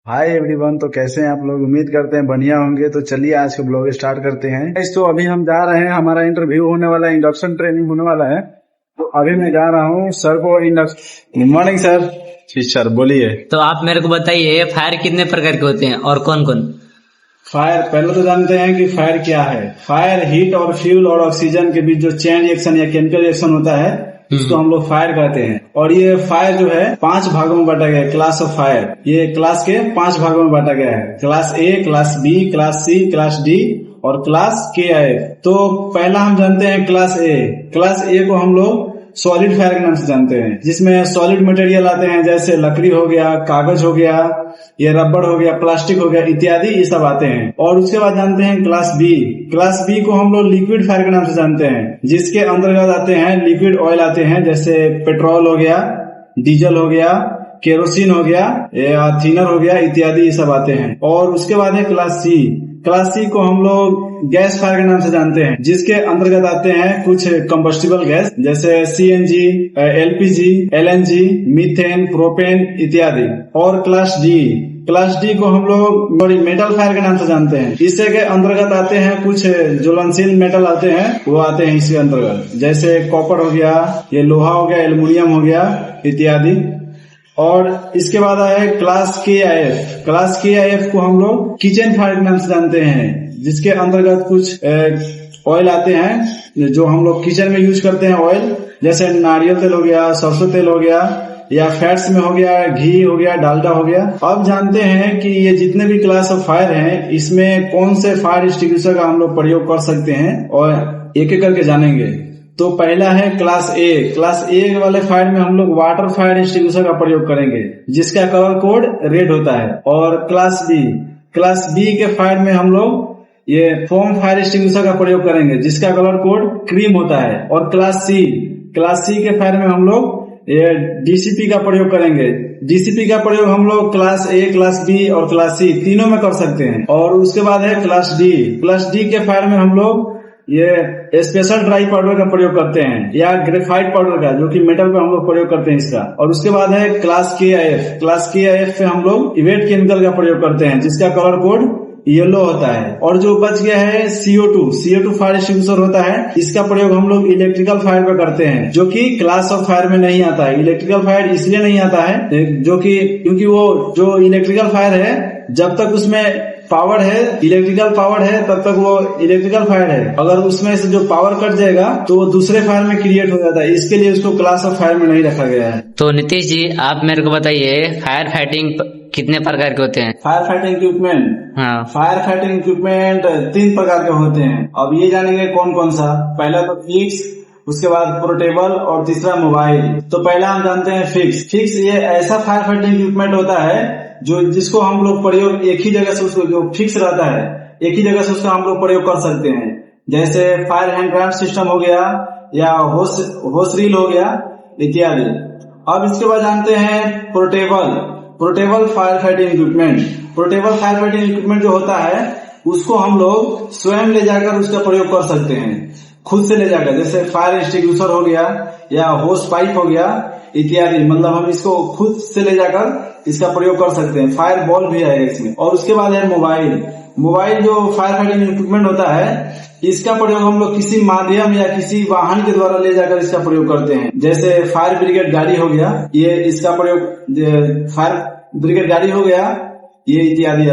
Hi everyone. तो कैसे हैं आप लोग? उम्मीद करते हैं बढ़िया होंगे। तो चलिए आज के ब्लॉग स्टार्ट करते हैं। तो अभी हम जा रहे हैं, हमारा इंटरव्यू होने वाला है, इंडक्शन ट्रेनिंग होने वाला है। तो अभी मैं जा रहा हूँ सर को इंडक्शन। Good morning sir. जी सर बोलिए। तो आप मेरे को बताइए फायर कितने प्रकार के होते हैं और कौन कौन? फायर पहले तो जानते हैं कि फायर क्या है। फायर हीट और फ्यूल और ऑक्सीजन के बीच जो चेन रिएक्शन या केमिकल रिएक्शन होता है इसको हम लोग फायर कहते हैं। और ये फायर जो है 5 भागों में बांटा गया है। क्लास ऑफ फायर ये क्लास के 5 भागों में बांटा गया है। Class A, class B, class C, class D और क्लास के आई। तो पहला हम जानते हैं क्लास ए। क्लास ए को हम लोग सॉलिड फायर के नाम से जानते हैं, जिसमें सॉलिड मटेरियल आते हैं, जैसे लकड़ी हो गया, कागज हो गया, ये रबड़ हो गया, प्लास्टिक हो गया इत्यादि, ये सब आते हैं। और उसके बाद जानते हैं क्लास बी। क्लास बी को हम लोग लिक्विड फायर के नाम से जानते हैं, जिसके अंतर्गत आते हैं लिक्विड ऑयल आते हैं, जैसे पेट्रोल हो गया, डीजल हो गया, केरोसिन हो गया, थिनर हो गया इत्यादि, ये सब आते हैं। और उसके बाद है क्लास सी। क्लास सी को हम लोग गैस फायर के नाम से जानते हैं, जिसके अंतर्गत आते हैं कुछ कंबस्टिबल गैस, जैसे CNG, LPG, LNG, methane, propane इत्यादि। और क्लास डी। क्लास डी को हम लोग मेटल फायर के नाम से जानते हैं। इससे के अंतर्गत आते हैं कुछ ज्वलनशील मेटल आते हैं, वो आते हैं इसके अंतर्गत, जैसे कॉपर हो गया, ये लोहा हो गया, एल्युमिनियम हो गया इत्यादि। और इसके बाद आया class K I F. Class K I F को हम लोग किचन फायर के नाम से जानते हैं, जिसके अंतर्गत कुछ ऑयल आते हैं जो हम लोग किचन में यूज करते हैं। ऑयल जैसे नारियल तेल हो गया, सरसों तेल हो गया, या फैट्स में हो गया, घी हो गया, डालडा हो गया। अब जानते हैं कि ये जितने भी क्लास ऑफ फायर हैं, इसमें कौन से फायर एक्सटिंग्विशर का हम लोग प्रयोग कर सकते हैं, और एक एक करके जानेंगे। तो पहला है क्लास ए। क्लास ए वाले फायर में हम लोग वाटर फायर एक्सटिंग्विशर का प्रयोग करेंगे, जिसका कलर कोड रेड होता है। और क्लास बी। क्लास बी के फायर में हम लोग ये फोम फायर एक्सटिंग्विशर का प्रयोग करेंगे, जिसका कलर कोड क्रीम होता है। और क्लास सी। क्लास सी के फायर में हम लोग ये डीसीपी का प्रयोग करेंगे। डीसीपी का प्रयोग हम लोग क्लास ए, क्लास बी और क्लास सी तीनों में कर सकते हैं। और उसके बाद है क्लास डी। क्लास डी के फायर में हम लोग ये स्पेशल ड्राई पाउडर का प्रयोग करते हैं, या ग्रेफाइट पाउडर का, जो कि मेटल पे हम लोग प्रयोग करते हैं इसका। और उसके बाद है class K I F. Class K I F पे हम लोग इवेट केमिकल का प्रयोग करते हैं, जिसका कलर कोड येलो होता है। और जो बच गया है CO2। CO2 फायर एक्सटिंग्विशर होता है, इसका प्रयोग हम लोग इलेक्ट्रिकल फायर पे करते हैं, जो कि क्लास ऑफ फायर में नहीं आता है। इलेक्ट्रिकल फायर इसलिए नहीं आता है जो कि क्योंकि वो जो इलेक्ट्रिकल फायर है, जब तक उसमें पावर है, इलेक्ट्रिकल पावर है, तब तक वो इलेक्ट्रिकल फायर है। अगर उसमें से जो पावर कट जाएगा तो वो दूसरे फायर में क्रिएट हो जाता है, इसके लिए उसको क्लास ऑफ फायर में नहीं रखा गया है। तो नीतीश जी आप मेरे को बताइए फायर फाइटिंग कितने प्रकार के होते हैं? Fire fighting equipment. हाँ। फायर फाइटिंग इक्विपमेंट 3 प्रकार के होते हैं। अब ये जानेंगे कौन कौन सा। पहला तो फिक्स, उसके बाद पोर्टेबल और तीसरा मोबाइल। तो पहला हम जानते हैं फिक्स। फिक्स ये ऐसा फायर फाइटिंग इक्विपमेंट होता है जिसको हम लोग प्रयोग एक ही जगह से, उसको जो फिक्स रहता है एक ही जगह से उसका हम लोग प्रयोग कर सकते हैं, जैसे फायर हैंड ग्रेनेड सिस्टम हो गया, या होस रील हो गया इत्यादि। अब इसके बाद जानते हैं portable. Portable fire fighting equipment. Portable fire fighting equipment जो होता है, उसको हम लोग स्वयं ले जाकर उसका प्रयोग कर सकते हैं, खुद से ले जाकर, जैसे फायर एक्सटिंग्विशर हो गया, या होस पाइप हो गया इत्यादि। मतलब हम इसको खुद से ले जाकर इसका प्रयोग कर सकते हैं। फायर बॉल भी है इसमें। और उसके बाद है मोबाइल। मोबाइल जो फायर फाइटिंग इक्विपमेंट होता है, इसका प्रयोग हम लोग किसी माध्यम या किसी वाहन के द्वारा ले जाकर इसका प्रयोग करते हैं, जैसे फायर ब्रिगेड गाड़ी हो गया, ये इसका प्रयोग, फायर ब्रिगेड गाड़ी हो गया, ये इत्यादि।